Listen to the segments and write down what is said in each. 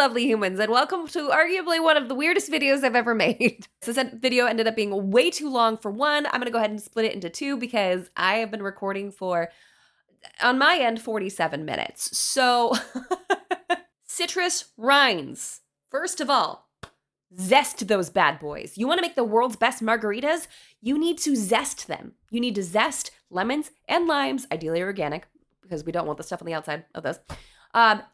lovely humans, and welcome to arguably one of the weirdest videos I've ever made. This video ended up being way too long for one. I'm gonna go ahead and split it into two because I have been recording for, on my end, 47 minutes. So, citrus rinds. First of all, zest those bad boys. You wanna make the world's best margaritas? You need to zest them. You need to zest lemons and limes, ideally organic, because we don't want the stuff on the outside of this.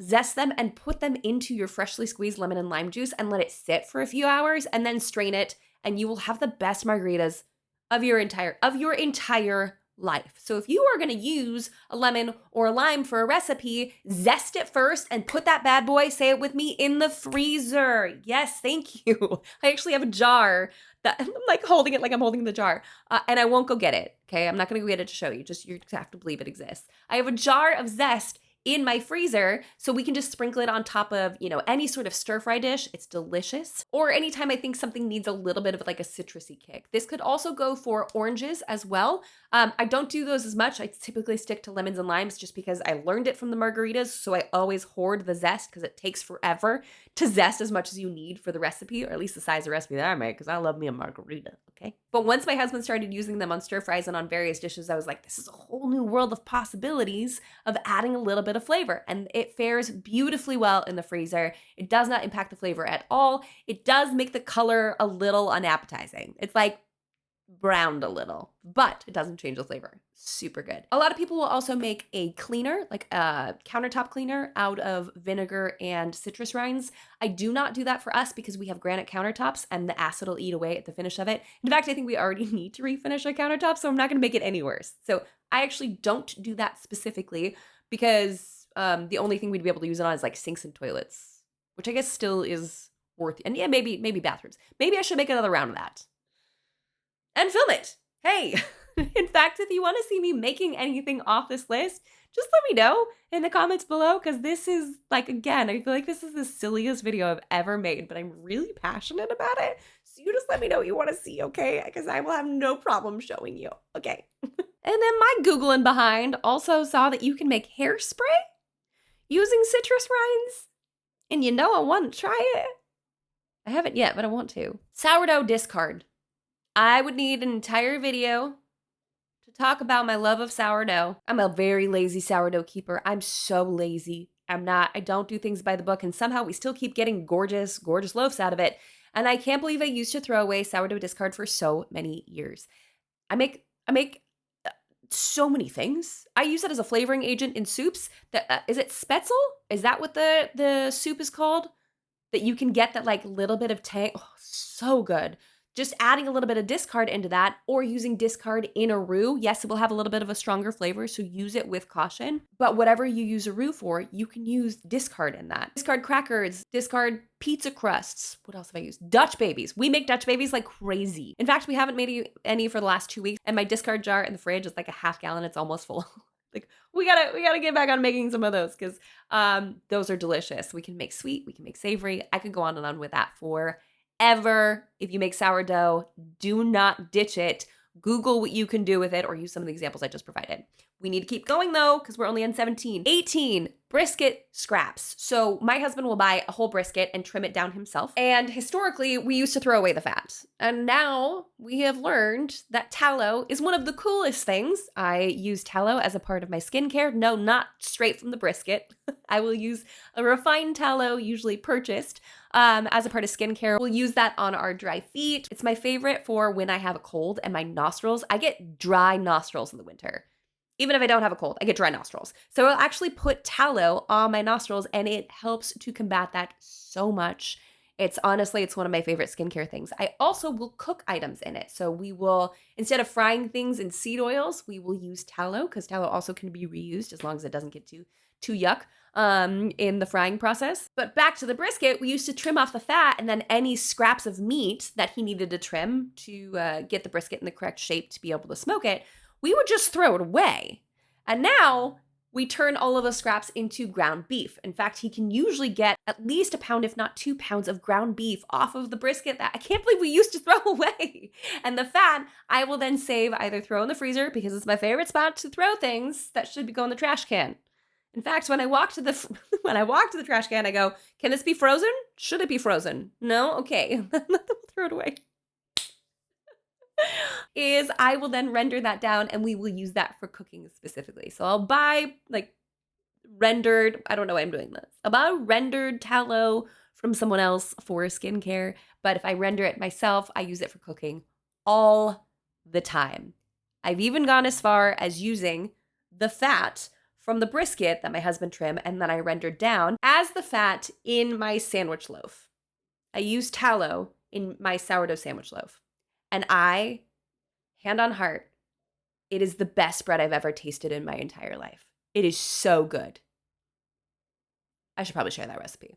Zest them and put them into your freshly squeezed lemon and lime juice and let it sit for a few hours and then strain it, and you will have the best margaritas of your entire life. So if you are going to use a lemon or a lime for a recipe, zest it first and put that bad boy, say it with me, in the freezer. Yes, thank you. I actually have a jar that I'm like holding it like I'm holding the jar, and I won't go get it. Okay, I'm not going to go get it to show you. Just you have to believe it exists. I have a jar of zest in my freezer, so we can just sprinkle it on top of, any sort of stir-fry dish. It's delicious. Or anytime I think something needs a little bit of like a citrusy kick. This could also go for oranges as well. I don't do those as much. I typically stick to lemons and limes just because I learned it from the margaritas, so I always hoard the zest because it takes forever to zest as much as you need for the recipe, or at least the size of recipe that I make, because I love me a margarita, okay? But once my husband started using them on stir-fries and on various dishes, I was like, this is a whole new world of possibilities of adding a little bit of flavor, and it fares beautifully well in the freezer. It does not impact the flavor at all. It does make the color a little unappetizing. It's like browned a little, but it doesn't change the flavor. Super good. A lot of people will also make a cleaner, like a countertop cleaner, out of vinegar and citrus rinds. I do not do that for us because we have granite countertops and the acid will eat away at the finish of it. In fact, I think we already need to refinish our countertops, so I'm not going to make it any worse. So I actually don't do that specifically because the only thing we'd be able to use it on is like sinks and toilets, which I guess still is worth. And yeah, maybe bathrooms. Maybe I should make another round of that and film it. Hey, in fact, if you want to see me making anything off this list, just let me know in the comments below, because this is, like, again, I feel like this is the silliest video I've ever made, but I'm really passionate about it. So you just let me know what you want to see, okay? Because I will have no problem showing you, okay? And then my Googling behind also saw that you can make hairspray using citrus rinds. And I want to try it. I haven't yet, but I want to. Sourdough discard. I would need an entire video to talk about my love of sourdough. I'm a very lazy sourdough keeper. I'm so lazy. I don't do things by the book, and somehow we still keep getting gorgeous, gorgeous loaves out of it. And I can't believe I used to throw away sourdough discard for so many years. I make so many things. I use it as a flavoring agent in soups. Is it Spätzle? Is that what the soup is called? That you can get that like little bit of tang. Oh, so good. Just adding a little bit of discard into that, or using discard in a roux. Yes, it will have a little bit of a stronger flavor, so use it with caution. But whatever you use a roux for, you can use discard in that. Discard crackers, discard pizza crusts. What else have I used? Dutch babies. We make Dutch babies like crazy. In fact, we haven't made any for the last 2 weeks, and my discard jar in the fridge is like a half gallon. It's almost full. Like we gotta get back on making some of those, because those are delicious. We can make sweet, we can make savory. I could go on and on with that forever. If you make sourdough, do not ditch it. Google what you can do with it, or use some of the examples I just provided. We need to keep going though, because we're only on 17. 18, brisket scraps. So my husband will buy a whole brisket and trim it down himself. And historically, we used to throw away the fat. And now we have learned that tallow is one of the coolest things. I use tallow as a part of my skincare. No, not straight from the brisket. I will use a refined tallow, usually purchased, as a part of skincare. We'll use that on our dry feet. It's my favorite for when I have a cold and my nostrils. I get dry nostrils in the winter. Even if I don't have a cold, I get dry nostrils. So I'll actually put tallow on my nostrils, and it helps to combat that so much. It's one of my favorite skincare things. I also will cook items in it. So we will, instead of frying things in seed oils, we will use tallow, because tallow also can be reused as long as it doesn't get too yuck in the frying process. But back to the brisket, we used to trim off the fat, and then any scraps of meat that he needed to trim to get the brisket in the correct shape to be able to smoke it, we would just throw it away. And now we turn all of those scraps into ground beef. In fact, he can usually get at least a pound, if not 2 pounds of ground beef off of the brisket that I can't believe we used to throw away. And the fat, I will then save, either throw in the freezer, because it's my favorite spot to throw things that should go in the trash can. In fact, when I walk to the When I walk to the trash can, I go, can this be frozen? Should it be frozen? No? Okay. We'll throw it away. Is I will then render that down and we will use that for cooking specifically. So I'll buy like rendered, I don't know why I'm doing this. I'll buy rendered tallow from someone else for skincare. But if I render it myself, I use it for cooking all the time. I've even gone as far as using the fat from the brisket that my husband trimmed and then I rendered down as the fat in my sandwich loaf. I use tallow in my sourdough sandwich loaf. And I, hand on heart, it is the best bread I've ever tasted in my entire life. It is so good. I should probably share that recipe.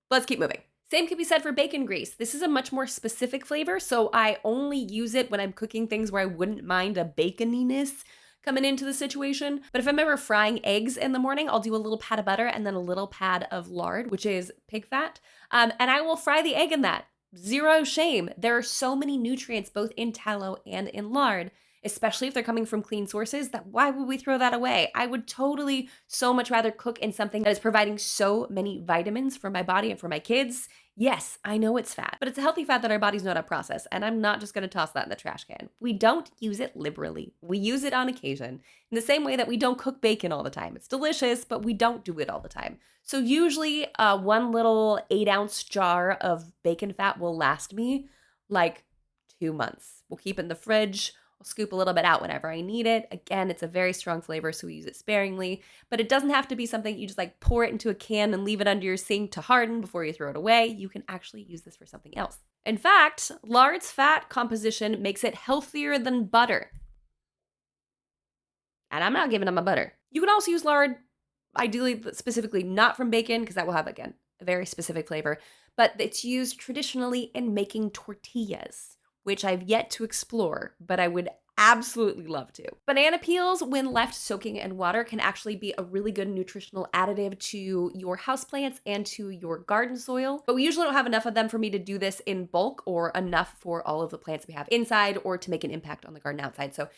Let's keep moving. Same can be said for bacon grease. This is a much more specific flavor, so I only use it when I'm cooking things where I wouldn't mind a baconiness coming into the situation. But if I'm ever frying eggs in the morning, I'll do a little pat of butter and then a little pad of lard, which is pig fat, and I will fry the egg in that. Zero shame. There are so many nutrients both in tallow and in lard, especially if they're coming from clean sources, that why would we throw that away? I would totally so much rather cook in something that is providing so many vitamins for my body and for my kids. Yes, I know it's fat, but it's a healthy fat that our bodies know how to process, and I'm not just going to toss that in the trash can. We don't use it liberally. We use it on occasion, in the same way that we don't cook bacon all the time. It's delicious, but we don't do it all the time. So usually one little 8-ounce jar of bacon fat will last me like 2 months. We'll keep it in the fridge. I'll scoop a little bit out whenever I need it. Again, it's a very strong flavor, so we use it sparingly, but it doesn't have to be something you just like pour it into a can and leave it under your sink to harden before you throw it away. You can actually use this for something else. In fact, lard's fat composition makes it healthier than butter. And I'm not giving them a butter. You can also use lard, ideally, specifically not from bacon, because that will have, again, a very specific flavor, but it's used traditionally in making tortillas, which I've yet to explore, but I would absolutely love to. Banana peels, when left soaking in water, can actually be a really good nutritional additive to your houseplants and to your garden soil. But we usually don't have enough of them for me to do this in bulk or enough for all of the plants we have inside or to make an impact on the garden outside. So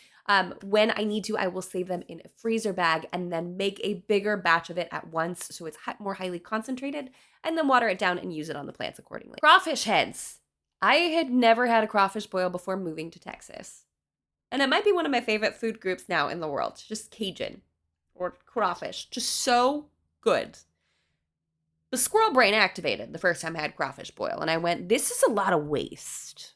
when I need to, I will save them in a freezer bag and then make a bigger batch of it at once so it's more highly concentrated, and then water it down and use it on the plants accordingly. Crawfish heads. I had never had a crawfish boil before moving to Texas. And it might be one of my favorite food groups now in the world. Just Cajun or crawfish. Just so good. The squirrel brain activated the first time I had crawfish boil. And I went, this is a lot of waste.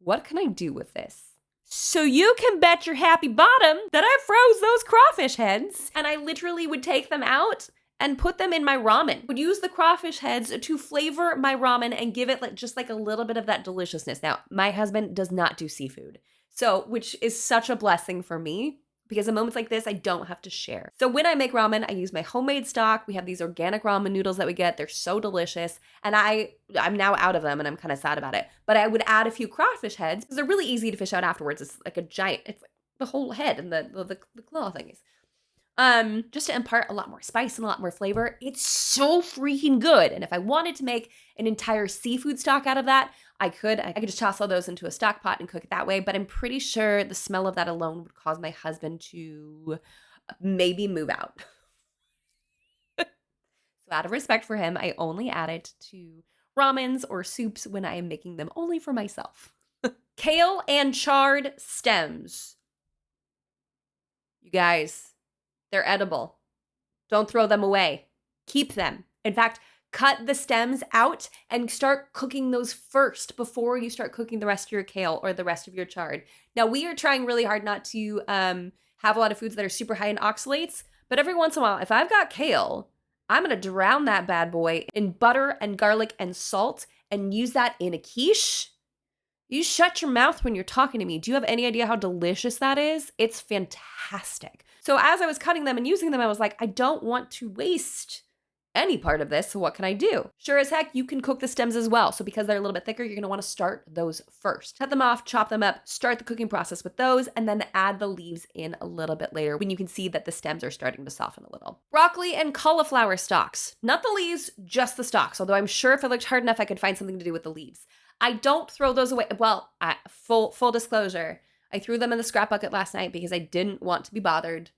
What can I do with this? So you can bet your happy bottom that I froze those crawfish heads. And I literally would take them out and put them in my ramen. Would use the crawfish heads to flavor my ramen and give it just like a little bit of that deliciousness. Now, my husband does not do seafood, so which is such a blessing for me because in moments like this, I don't have to share. So when I make ramen, I use my homemade stock. We have these organic ramen noodles that we get. They're so delicious. And I'm now out of them and I'm kind of sad about it. But I would add a few crawfish heads because they're really easy to fish out afterwards. It's like a giant, it's like the whole head and the claw thingies. Just to impart a lot more spice and a lot more flavor. It's so freaking good. And if I wanted to make an entire seafood stock out of that, I could just toss all those into a stock pot and cook it that way. But I'm pretty sure the smell of that alone would cause my husband to maybe move out. So out of respect for him, I only add it to ramens or soups when I am making them only for myself. Kale and chard stems. You guys, they're edible. Don't throw them away. Keep them. In fact, cut the stems out and start cooking those first before you start cooking the rest of your kale or the rest of your chard. Now, we are trying really hard not to have a lot of foods that are super high in oxalates, but every once in a while, if I've got kale, I'm going to drown that bad boy in butter and garlic and salt and use that in a quiche. You shut your mouth when you're talking to me. Do you have any idea how delicious that is? It's fantastic. So as I was cutting them and using them, I was like, I don't want to waste any part of this, so what can I do? Sure as heck, you can cook the stems as well. So because they're a little bit thicker, you're gonna wanna start those first. Cut them off, chop them up, start the cooking process with those, and then add the leaves in a little bit later when you can see that the stems are starting to soften a little. Broccoli and cauliflower stalks. Not the leaves, just the stalks, although I'm sure if I looked hard enough, I could find something to do with the leaves. I don't throw those away. Well, full disclosure, I threw them in the scrap bucket last night because I didn't want to be bothered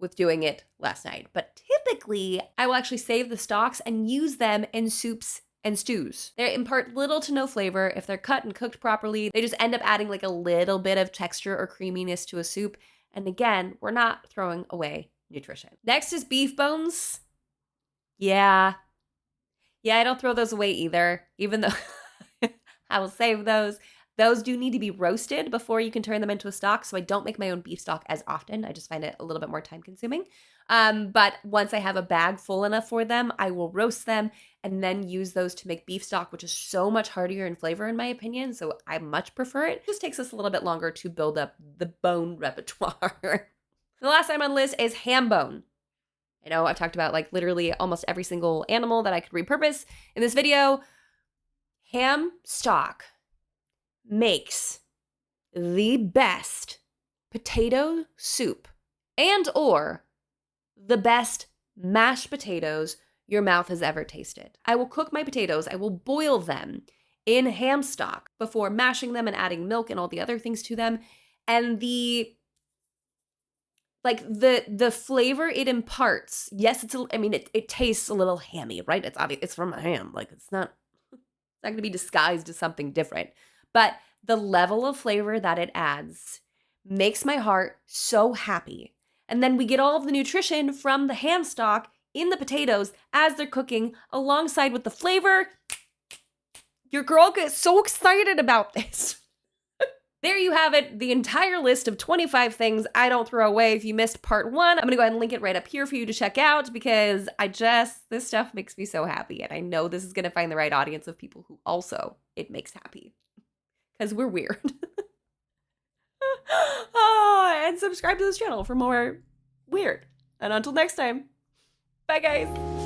with doing it last night. But typically, I will actually save the stalks and use them in soups and stews. They impart little to no flavor. If they're cut and cooked properly, they just end up adding like a little bit of texture or creaminess to a soup. And again, we're not throwing away nutrition. Next is beef bones. Yeah, I don't throw those away either, even though I will save those. Those do need to be roasted before you can turn them into a stock, so I don't make my own beef stock as often. I just find it a little bit more time consuming. But once I have a bag full enough for them, I will roast them and then use those to make beef stock, which is so much heartier in flavor in my opinion, so I much prefer it. It just takes us a little bit longer to build up the bone repertoire. The last item on the list is ham bone. I know I've talked about like literally almost every single animal that I could repurpose in this video. Ham stock makes the best potato soup and or the best mashed potatoes your mouth has ever tasted. I will cook my potatoes, I will boil them in ham stock before mashing them and adding milk and all the other things to them. And the flavor it imparts, yes, it tastes a little hammy, right? It's obvious, it's from a ham. Like it's not going to be disguised as something different. But the level of flavor that it adds makes my heart so happy. And then we get all of the nutrition from the ham stock in the potatoes as they're cooking alongside with the flavor. Your girl gets so excited about this. There you have it, the entire list of 25 things I don't throw away. If you missed part 1, I'm gonna go ahead and link it right up here for you to check out because this stuff makes me so happy. And I know this is gonna find the right audience of people who also it makes happy. Because we're weird. And subscribe to this channel for more weird. And until next time, bye guys.